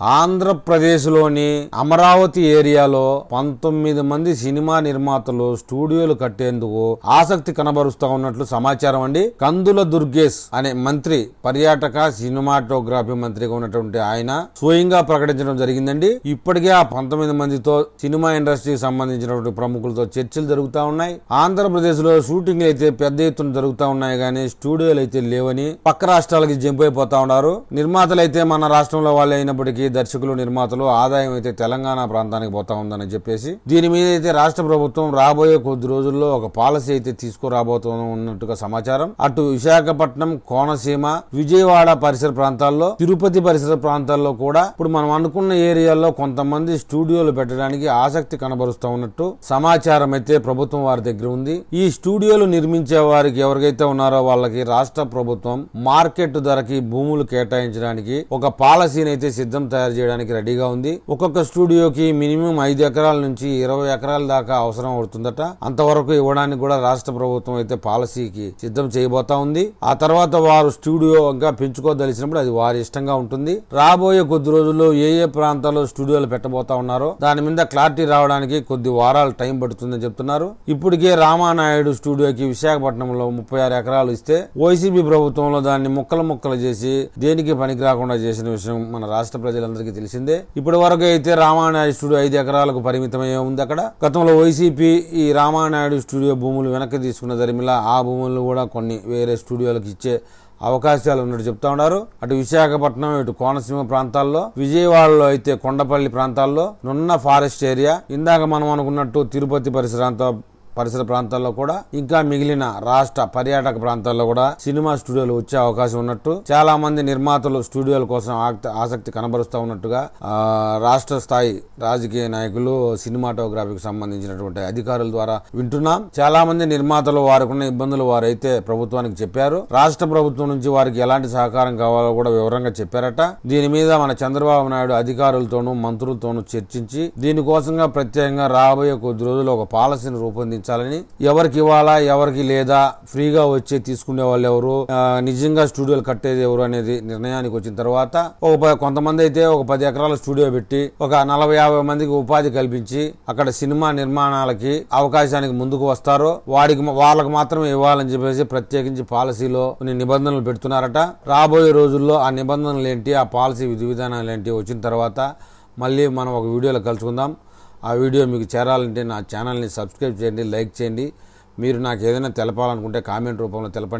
ఆంధ్రప్రదేశ్లోని అమరావతి ఏరియాలో 19 మంది సినిమా నిర్మాతలు స్టూడియోలు కట్టేందుకు ఆసక్తి కనబరుస్తా ఉన్నట్లు సమాచారం అండి. కందుల దుర్గేష్ అనే మంత్రి, పర్యాటక సినిమాటోగ్రఫీ మంత్రిగా ఉన్నటువంటి ఆయన స్వయంగా ప్రకటించడం జరిగిందండి. ఇప్పటికే ఆ 19 మందితో సినిమా ఇండస్ట్రీకి సంబంధించినటువంటి ప్రముఖులతో చర్చలు జరుగుతా ఉన్నాయి. ఆంధ్రప్రదేశ్ లో షూటింగ్లు అయితే పెద్ద ఎత్తున జరుగుతా ఉన్నాయి, కానీ స్టూడియోలు అయితే లేవని పక్క రాష్ట్రాలకి జంప్ అయిపోతా ఉన్నారు. నిర్మాతలు అయితే మన రాష్ట్రంలో వాళ్ళే అయినప్పటికీ దర్శకులు, నిర్మాతలు ఆదాయం అయితే తెలంగాణ ప్రాంతానికి పోతా ఉందని చెప్పేసి దీని మీద అయితే రాష్ట్ర ప్రభుత్వం రాబోయే కొద్ది రోజుల్లో ఒక పాలసీ అయితే తీసుకురాబోతున్నట్టుగా సమాచారం. అటు విశాఖపట్నం, కోనసీమ, విజయవాడ పరిసర ప్రాంతాల్లో, తిరుపతి పరిసర ప్రాంతాల్లో కూడా ఇప్పుడు మనం అనుకున్న ఏరియాల్లో కొంతమంది స్టూడియోలు పెట్టడానికి ఆసక్తి కనబరుస్తా ఉన్నట్టు సమాచారం అయితే ప్రభుత్వం వారి దగ్గర ఉంది. ఈ స్టూడియోలు నిర్మించే వారికి ఎవరికైతే ఉన్నారో వాళ్ళకి రాష్ట్ర ప్రభుత్వం మార్కెట్ ధరకి భూములు కేటాయించడానికి ఒక పాలసీని అయితే సిద్ధం తయారు చేయడానికి రెడీగా ఉంది. ఒక్కొక్క స్టూడియోకి మినిమం 5 ఎకరాల నుంచి 20 ఎకరాల దాకా అవసరం అవుతుందట. అంతవరకు ఇవ్వడానికి కూడా రాష్ట్ర ప్రభుత్వం అయితే పాలసీకి సిద్ధం చేయబోతా ఉంది. ఆ తర్వాత వారు స్టూడియో ఇంకా పెంచుకోదలిసినప్పుడు అది వారి ఇష్టంగా ఉంటుంది. రాబోయే కొద్ది రోజుల్లో ఏ ప్రాంతాల్లో స్టూడియోలు పెట్టబోతా ఉన్నారో దాని మీద క్లారిటీ రావడానికి కొద్ది వారాలు టైం పడుతుందని చెప్తున్నారు. ఇప్పటికే రామానాయుడు స్టూడియోకి విశాఖపట్నంలో 36 ఎకరాలు ఇస్తే వైసీపీ ప్రభుత్వంలో దాన్ని ముక్కలు చేసి దేనికి పనికి రాకుండా చేసిన విషయం మన రాష్ట్ర ప్రజలందరికీ తెలిసిందే. ఇప్పటి వరకు అయితే రామానాయుడు స్టూడియో 5 ఎకరాలకు పరిమితమై ఉంది. అక్కడ గతంలో వైసీపీ ఈ రామానాయుడు స్టూడియో భూములు వెనక్కి తీసుకున్న దరిమిలా ఆ భూములను కూడా కొన్ని వేరే స్టూడియోలకు ఇచ్చే అవకాశాలు ఉన్నట్టు చెప్తా ఉన్నారు. అటు విశాఖపట్నం, ఇటు కోనసీమ ప్రాంతాల్లో, విజయవాడలో అయితే కొండపల్లి ప్రాంతాల్లో, నున్న ఫారెస్ట్ ఏరియా, ఇందాక మనం అనుకున్నట్టు తిరుపతి పరిసర ప్రాంతాల్లో కూడా, ఇంకా మిగిలిన రాష్ట్ర పర్యాటక ప్రాంతాల్లో కూడా సినిమా స్టూడియోలు వచ్చే అవకాశం ఉన్నట్టు చాలా మంది నిర్మాతలు స్టూడియోల కోసం ఆసక్తి కనబరుస్తా ఉన్నట్టుగా రాష్ట్ర స్థాయి రాజకీయ నాయకులు, సినిమాటోగ్రఫీకి సంబంధించినటువంటి అధికారుల ద్వారా వింటున్నాం. చాలా మంది నిర్మాతలు వారికున్న ఇబ్బందులు వారైతే ప్రభుత్వానికి చెప్పారు. రాష్ట్ర ప్రభుత్వం నుంచి వారికి ఎలాంటి సహకారం కావాలో కూడా వివరంగా చెప్పారట. దీని మీద మన చంద్రబాబు నాయుడు అధికారులతోనూ మంత్రులతోనూ చర్చించి దీనికోసంగా ప్రత్యేకంగా రాబోయే కొద్ది రోజులు ఒక పాలసీని రూపొందించాలని, ఎవరికి ఇవ్వాలా, ఎవరికి లేదా, ఫ్రీగా వచ్చి తీసుకునే వాళ్ళు ఎవరు, నిజంగా స్టూడియోలు కట్టేది ఎవరు అనేది నిర్ణయానికి వచ్చిన తర్వాత కొంతమంది అయితే ఒక 10 ఎకరాల స్టూడియో పెట్టి ఒక 40-50 మందికి ఉపాధి కల్పించి అక్కడ సినిమా నిర్మాణాలకి అవకాశానికి ముందుకు వస్తారో వాళ్ళకి మాత్రమే ఇవ్వాలని చెప్పేసి ప్రత్యేకించి పాలసీలో కొన్ని నిబంధనలు పెడుతున్నారట. రాబోయే రోజుల్లో ఆ నిబంధనలు ఏంటి, ఆ పాలసీ విధి విధానాలు ఏంటి వచ్చిన తర్వాత మళ్ళీ మనం ఒక వీడియోలో కలుసుకుందాం. ఆ వీడియో మీకు చేరాలంటే నా ఛానల్ని సబ్స్క్రైబ్ చేయండి, లైక్ చేయండి. మీరు నాకు ఏదైనా తెలపాలనుకుంటే కామెంట్ రూపంలో తెలపండి.